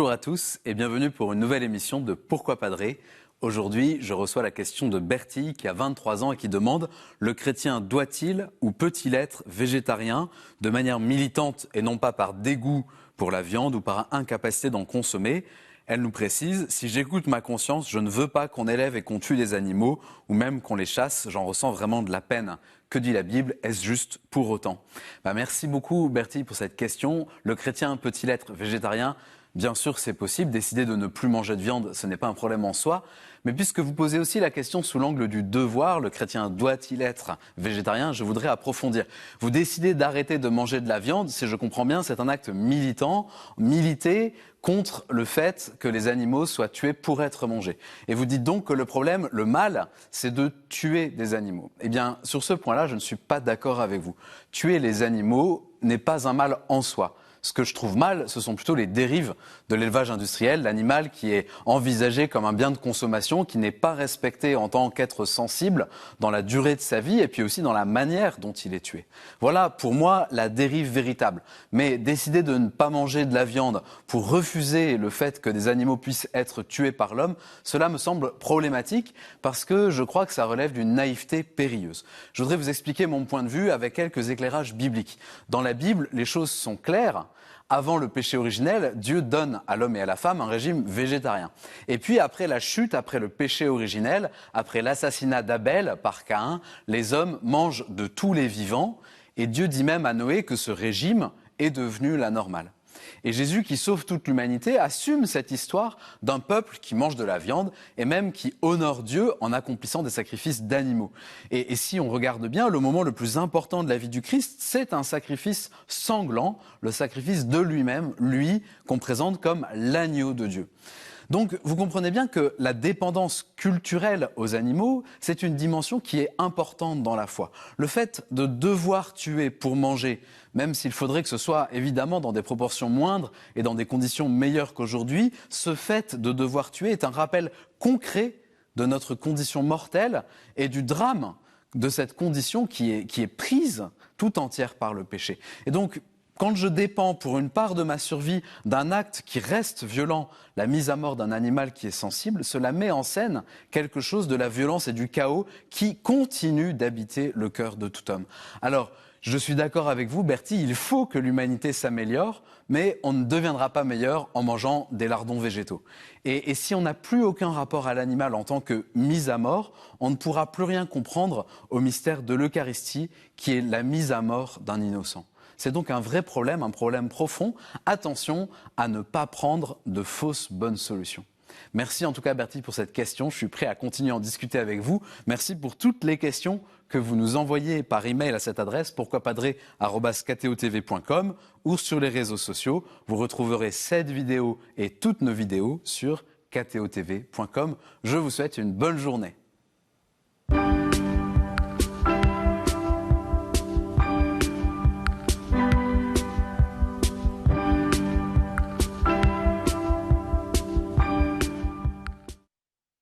Bonjour à tous et bienvenue pour une nouvelle émission de Pourquoi Padré. Aujourd'hui, je reçois la question de Bertie qui a 23 ans et qui demande « Le chrétien doit-il ou peut-il être végétarien de manière militante et non pas par dégoût pour la viande ou par incapacité d'en consommer ?» Elle nous précise « Si j'écoute ma conscience, je ne veux pas qu'on élève et qu'on tue des animaux ou même qu'on les chasse. J'en ressens vraiment de la peine. Que dit la Bible? Est-ce juste pour autant ?» Merci beaucoup Bertie pour cette question. Le chrétien peut-il être végétarien ? Bien sûr, c'est possible. Décider de ne plus manger de viande, ce n'est pas un problème en soi. Mais puisque vous posez aussi la question sous l'angle du devoir, le chrétien doit-il être végétarien? Je voudrais approfondir. Vous décidez d'arrêter de manger de la viande, si je comprends bien, c'est un acte militant, militer contre le fait que les animaux soient tués pour être mangés. Et vous dites donc que le problème, le mal, c'est de tuer des animaux. Eh bien, sur ce point-là, je ne suis pas d'accord avec vous. Tuer les animaux n'est pas un mal en soi. Ce que je trouve mal, ce sont plutôt les dérives de l'élevage industriel, l'animal qui est envisagé comme un bien de consommation, qui n'est pas respecté en tant qu'être sensible dans la durée de sa vie et puis aussi dans la manière dont il est tué. Voilà pour moi la dérive véritable. Mais décider de ne pas manger de la viande pour refuser le fait que des animaux puissent être tués par l'homme, cela me semble problématique parce que je crois que ça relève d'une naïveté périlleuse. Je voudrais vous expliquer mon point de vue avec quelques éclairages bibliques. Dans la Bible, les choses sont claires. Avant le péché originel, Dieu donne à l'homme et à la femme un régime végétarien. Et puis après la chute, après le péché originel, après l'assassinat d'Abel par Caïn, les hommes mangent de tous les vivants. Et Dieu dit même à Noé que ce régime est devenu la normale. Et Jésus, qui sauve toute l'humanité, assume cette histoire d'un peuple qui mange de la viande et même qui honore Dieu en accomplissant des sacrifices d'animaux. Et si on regarde bien, le moment le plus important de la vie du Christ, c'est un sacrifice sanglant, le sacrifice de lui-même, lui qu'on présente comme l'agneau de Dieu. Donc, vous comprenez bien que la dépendance culturelle aux animaux, c'est une dimension qui est importante dans la foi. Le fait de devoir tuer pour manger, même s'il faudrait que ce soit évidemment dans des proportions moindres et dans des conditions meilleures qu'aujourd'hui, ce fait de devoir tuer est un rappel concret de notre condition mortelle et du drame de cette condition qui est prise tout entière par le péché. Et donc, quand je dépends pour une part de ma survie d'un acte qui reste violent, la mise à mort d'un animal qui est sensible, cela met en scène quelque chose de la violence et du chaos qui continue d'habiter le cœur de tout homme. Alors, je suis d'accord avec vous, Bertie, il faut que l'humanité s'améliore, mais on ne deviendra pas meilleur en mangeant des lardons végétaux. Et si on n'a plus aucun rapport à l'animal en tant que mise à mort, on ne pourra plus rien comprendre au mystère de l'Eucharistie, qui est la mise à mort d'un innocent. C'est donc un vrai problème, un problème profond. Attention à ne pas prendre de fausses bonnes solutions. Merci en tout cas Bertie pour cette question. Je suis prêt à continuer à en discuter avec vous. Merci pour toutes les questions que vous nous envoyez par email à cette adresse pourquoipadré@ktotv.com ou sur les réseaux sociaux. Vous retrouverez cette vidéo et toutes nos vidéos sur ktotv.com. Je vous souhaite une bonne journée.